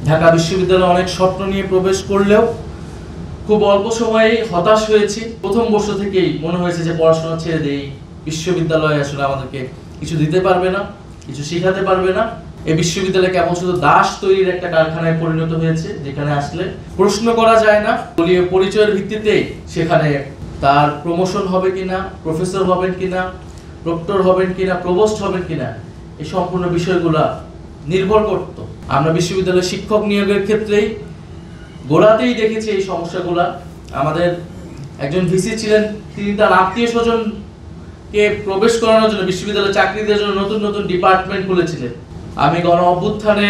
ঢাকা বিশ্ববিদ্যালয়ে অনেক স্বপ্ন নিয়ে প্রবেশ করলেও খুব অল্প সময়ে হতাশ হয়েছি। প্রথম বর্ষ থেকেই মনে হয়েছে যে পড়াশোনা ছেড়ে দেই, বিশ্ববিদ্যালয় আসলে আমাদেরকে কিছু দিতে পারবে না, কিছু শেখাতে পারবে না। এই বিশ্ববিদ্যালয় কেবল শুধু দাস তৈরির একটা কারখানায় পরিণত হয়েছে, যেখানে আসলে প্রশ্ন করা যায় না, দলীয় পরিচয়ের ভিত্তিতে সেখানে তার প্রমোশন হবে কিনা, প্রফেসর হবেন কিনা, প্রক্টর হবেন কিনা, প্রভোস্ট হবেন কিনা, এই সম্পূর্ণ বিষয়গুলা নির্ভর করত। আমরা বিশ্ববিদ্যালয়ের শিক্ষক নিয়োগের ক্ষেত্রেই গোড়াতেই দেখেছি এই সমস্যাগুলা। আমাদের একজন ভিসি ছিলেন, তিনি তার আত্মীয় স্বজনকে প্রবেশ করানোর জন্য বিশ্ববিদ্যালয়ে চাকরি দেওয়ার জন্য নতুন নতুন ডিপার্টমেন্ট খুলেছিলেন। আমি গণ অভ্যুত্থানে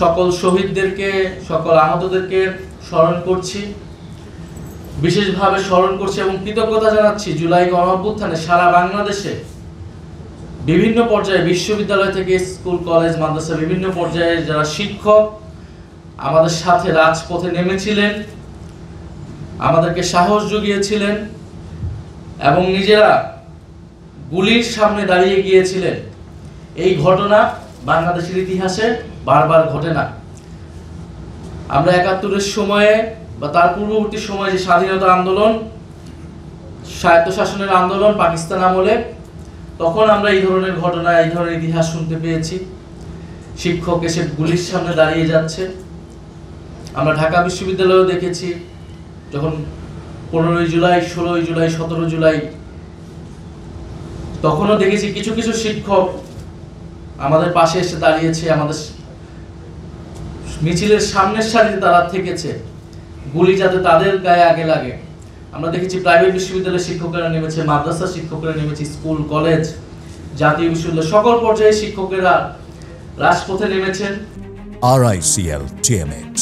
সকল শহীদদেরকে, সকল আহতদেরকে স্মরণ করছি, বিশেষভাবে স্মরণ করছি এবং কৃতজ্ঞতা জানাচ্ছি জুলাই গণ অভ্যুত্থানে সারা বাংলাদেশে বিভিন্ন পর্যায়ে, বিশ্ববিদ্যালয় থেকে স্কুল, কলেজ, মাদ্রাসা, বিভিন্ন পর্যায়ে যারা শিক্ষক আমাদের সাথে রাজপথে নেমেছিলেন, আমাদেরকে সাহস জুগিয়েছিলেন এবং নিজেরা গুলির সামনে দাঁড়িয়ে গিয়েছিলেন। এই ঘটনা বাংলাদেশের ইতিহাসে বারবার ঘটে না। আমরা ৭১-এর সময়ে বা তার পূর্ববর্তী সময়ে যে স্বাধীনতা আন্দোলন, স্বায়ত্তশাসনের আন্দোলন পাকিস্তান আমলে, তখন আমরা এই ধরনের ঘটনা, এই ধরনের ইতিহাস শুনতে পেয়েছি। শিক্ষক এসে গুলির সামনে দাঁড়িয়ে যাচ্ছে। আমরা ঢাকা বিশ্ববিদ্যালয়েও দেখেছি, যখন 15ই জুলাই, 16ই জুলাই, 17 জুলাই, তখনও দেখেছি কিছু কিছু শিক্ষক আমাদের পাশে এসে দাঁড়িয়েছে, আমাদের মিছিলের সামনের সারিতে তারা থেকেছে, গুলি যাতে তাদের গায়ে আগে লাগে। আমরা দেখেছি প্রাইভেট বিশ্ববিদ্যালয়ের শিক্ষকেরা নেমেছে, মাদ্রাসা শিক্ষকেরা নেমেছে, স্কুল, কলেজ, জাতীয় বিশ্ববিদ্যালয়, সকল পর্যায়ে শিক্ষকেরা রাজপথে নেমেছেন। RICL TMX,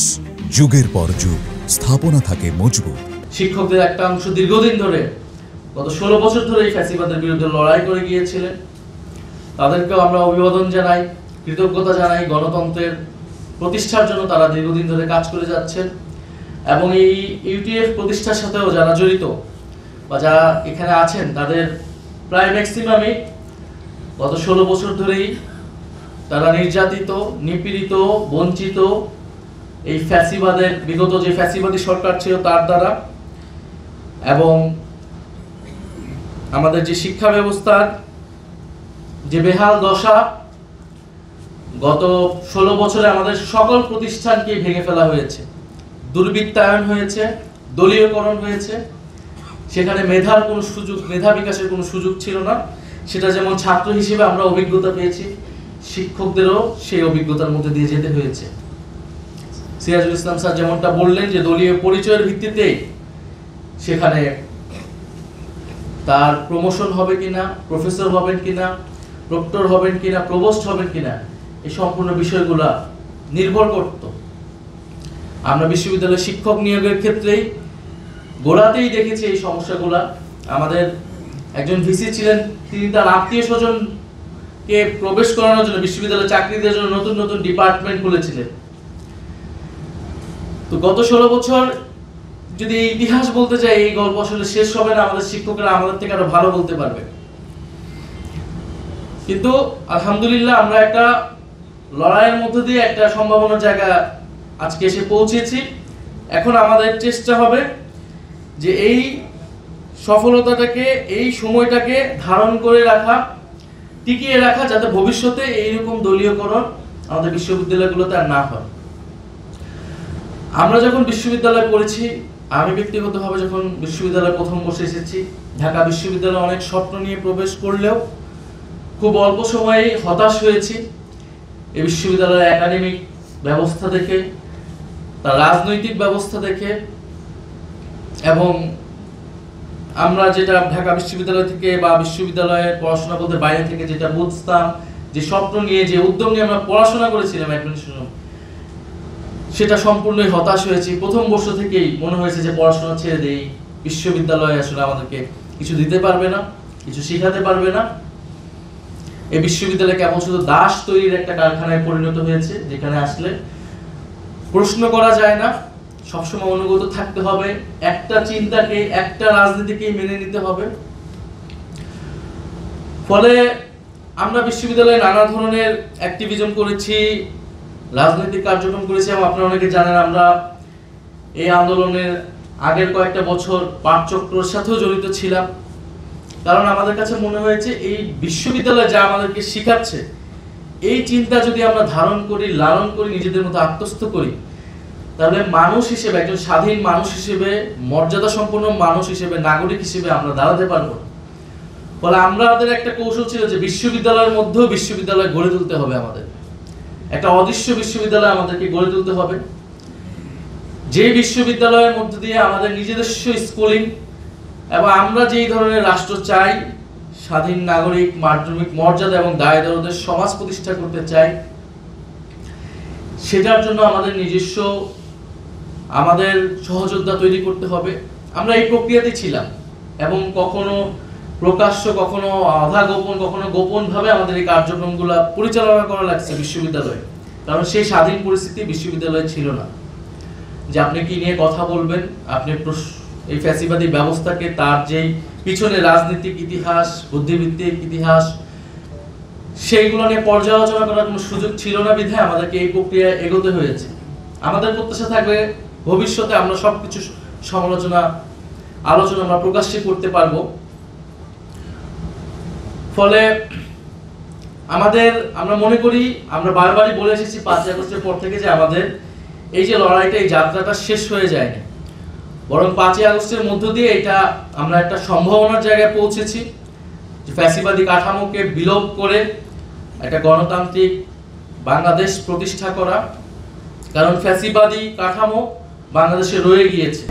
যুগের পর যুগ স্থাপনা থাকে মজবুত। শিক্ষকদের একটা অংশ দীর্ঘদিন ধরে, গত 16 বছর ধরে এই ফ্যাসিবাদের বিরুদ্ধে লড়াই করে গিয়েছিলেন। তাদেরকেও আমরা অভিবাদন জানাই, কৃতজ্ঞতা জানাই। গণতন্ত্রের প্রতিষ্ঠার জন্য তারা দীর্ঘদিন ধরে কাজ করে যাচ্ছেন এবং এই ইউটিএফ প্রতিষ্ঠার সাথেও যারা জড়িত বা যারা এখানে আছেন, তাদের প্রায় ম্যাক্সিমামই গত 16 বছর ধরেই তারা নির্যাতিত, নিপীড়িত, বঞ্চিত এই ফ্যাসিবাদের, বিগত যে ফ্যাসিবাদী সরকার ছিল তার দ্বারা। এবং আমাদের যে শিক্ষা ব্যবস্থার যে বেহাল দশা, গত 16 বছরে আমাদের সকল প্রতিষ্ঠানকে ভেঙে ফেলা হয়েছে, দুর্বৃত্তায়ন হয়েছে, দলীয়করণ হয়েছে। সেখানে মেধার কোনো সুযোগ, মেধা বিকাশের কোনো সুযোগ ছিল না। সেটা যেমন ছাত্র হিসেবে আমরা অভিজ্ঞতা পেয়েছি, শিক্ষকদেরও সেই অভিজ্ঞতার মধ্যে দিয়ে যেতে হয়েছে। সিরাজুল ইসলাম স্যার যেমনটা বললেন যে দলীয় পরিচয়ের ভিত্তিতে সেখানে তার প্রমোশন হবে কিনা, প্রফেসর হবেন কিনা, প্রক্টর হবেন কিনা, প্রভোস্ট হবেন কিনা, এই সম্পূর্ণ বিষয়গুলা নির্ভর করত। আমরা বিশ্ববিদ্যালয়ের শিক্ষক নিয়োগের ক্ষেত্রেই গোড়াতেই দেখেছি এই সমস্যাগুলা। আমাদের একজন ভিসি ছিলেন, তিনি তার আত্মীয় স্বজনকে প্রবেশ করানোর জন্য বিশ্ববিদ্যালয়ে চাকরি দেওয়ার জন্য নতুন নতুন ডিপার্টমেন্ট খুলেছিলেন। তো গত 16 বছর যদি ইতিহাস বলতে চাই, এই গল্প আসলে শেষ হবে না। আমাদের শিক্ষকরা আমাদের থেকে আরো ভালো বলতে পারবে। কিন্তু আলহামদুলিল্লাহ আমরা একটা লড়াইয়ের মধ্য দিয়ে একটা সম্ভাবনার জায়গা আজকে এসে পৌঁছেছি। এখন আমাদের চেষ্টা হবে যে এই সফলতাটাকে, এই সময়টাকে ধারণ করে রাখা, টিকিয়ে রাখা, যাতে ভবিষ্যতে এইরকম দলীয়করণ আমাদের বিশ্ববিদ্যালয়গুলোতে আর না হয়। আমরা যখন বিশ্ববিদ্যালয়ে পড়েছি, আমি ব্যক্তিগতভাবে যখন বিশ্ববিদ্যালয়ে প্রথম বসে এসেছি, ঢাকা বিশ্ববিদ্যালয়ে অনেক স্বপ্ন নিয়ে প্রবেশ করলেও খুব অল্প সময়ে হতাশ হয়েছি। এই বিশ্ববিদ্যালয়ের একাডেমিক ব্যবস্থা দেখে, তার রাজনৈতিক ব্যবস্থা দেখে, এবং আমরা যেটা ঢাকা বিশ্ববিদ্যালয় থেকে বা বিশ্ববিদ্যালয়ের পড়াশোনা বলতে বাইরে থেকে যেটা বুঝতাম, যে স্বপ্ন নিয়ে, যে উদ্যম নিয়ে আমরা পড়াশোনা করেছিলাম অ্যাডমিশন, সেটা সম্পূর্ণই হতাশ হয়েছি। প্রথম বর্ষ থেকেই মনে হয়েছে যে পড়াশোনা ছেড়ে দেই, বিশ্ববিদ্যালয় আসলে আমাদেরকে কিছু দিতে পারবে না, কিছু শেখাতে পারবে না। এই বিশ্ববিদ্যালয় কেবল শুধু দাস তৈরির একটা কারখানায় পরিণত হয়েছে, যেখানে আসলে প্রশ্ন করা যায় না, সবসময় অনুগত থাকতে হবে, একটা চিন্তাকে, একটা রাজনীতিকেই মেনে নিতে হবে। ফলে আমরা বিশ্ববিদ্যালয়ে নানা ধরনের অ্যাক্টিভিজম করেছি, রাজনৈতিক কার্যক্রম করেছি এবং আপনারা অনেকে জানেন আমরা এই আন্দোলনের আগের কয়েকটা বছর পাঠচক্রের সাথেও জড়িত ছিলাম। কারণ আমাদের কাছে মনে হয়েছে এই বিশ্ববিদ্যালয় যা আমাদেরকে শেখাচ্ছে, এই চিন্তা যদি আমরা ধারণ করি, লালন করি, নিজেদের মতো আত্মস্থ করি, তাহলে মানুষ হিসেবে, একজন স্বাধীন মানুষ হিসেবে, মর্যাদা সম্পন্ন মানুষ হিসেবে, নাগরিক হিসেবে আমরা দাঁড়াতে পারবো। ফলে আমাদের একটা কৌশল ছিল যে বিশ্ববিদ্যালয়ের মধ্যেও বিশ্ববিদ্যালয় গড়ে তুলতে হবে, আমাদের একটা অদৃশ্য বিশ্ববিদ্যালয় আমাদেরকে গড়ে তুলতে হবে, যে বিশ্ববিদ্যালয়ের মধ্য দিয়ে আমাদের নিজস্ব স্কুলিং এবং আমরা যেই ধরনের রাষ্ট্র চাই, স্বাধীন নাগরিক, মাধ্যমিক মর্যাদা এবং দায়িত্বদের সমাজ প্রতিষ্ঠা করতে চাই, সেটার জন্য আমাদের নিজস্ব আমাদের সহযোদ্ধা তৈরি করতে হবে। আমরা এই প্রক্রিয়াতেই ছিলাম এবং কখনো প্রকাশ্য, কখনো আধা গোপন, কখনো গোপন ভাবে আমাদের এই কার্যক্রমগুলো পরিচালনা করা লাগছে বিশ্ববিদ্যালয়ে। কারণ সেই স্বাধীন পরিস্থিতি বিশ্ববিদ্যালয়ে ছিল না যে আপনি কি নিয়ে কথা বলবেন, আপনি এই ফ্যাসিবাদী ব্যবস্থাকে তার যেই পিছনে রাজনৈতিক ইতিহাস, বুদ্ধিবৃত্তিক ইতিহাস, সেইগুলো নিয়ে পর্যালোচনা করার কোনো সুযোগ ছিল না বিধায় আমাদেরকে এই প্রক্রিয়ায় এগোতে হয়েছে। আমাদের প্রত্যাশা থাকবে ভবিষ্যতে আমরা সবকিছু আলোচনা আমরা প্রকাশ্যে করতে পারবো। ফলে আমরা মনে করি, আমরা বারবারই বলে এসেছি 5 আগস্টের পর থেকে, যে আমাদের এই যে লড়াইটা, এই যাত্রাটা শেষ হয়ে যায়নি, বরং 5 আগস্টের মধ্য দিয়ে এটা আমরা একটা সম্ভাবনার জায়গায় পৌঁছেছি, যে ফ্যাসিবাদী কাঠামোকে বিলোপ করে একটা গণতান্ত্রিক বাংলাদেশ প্রতিষ্ঠা করা। কারণ ফ্যাসিবাদী কাঠামো বাংলাদেশে রয়ে গিয়েছে।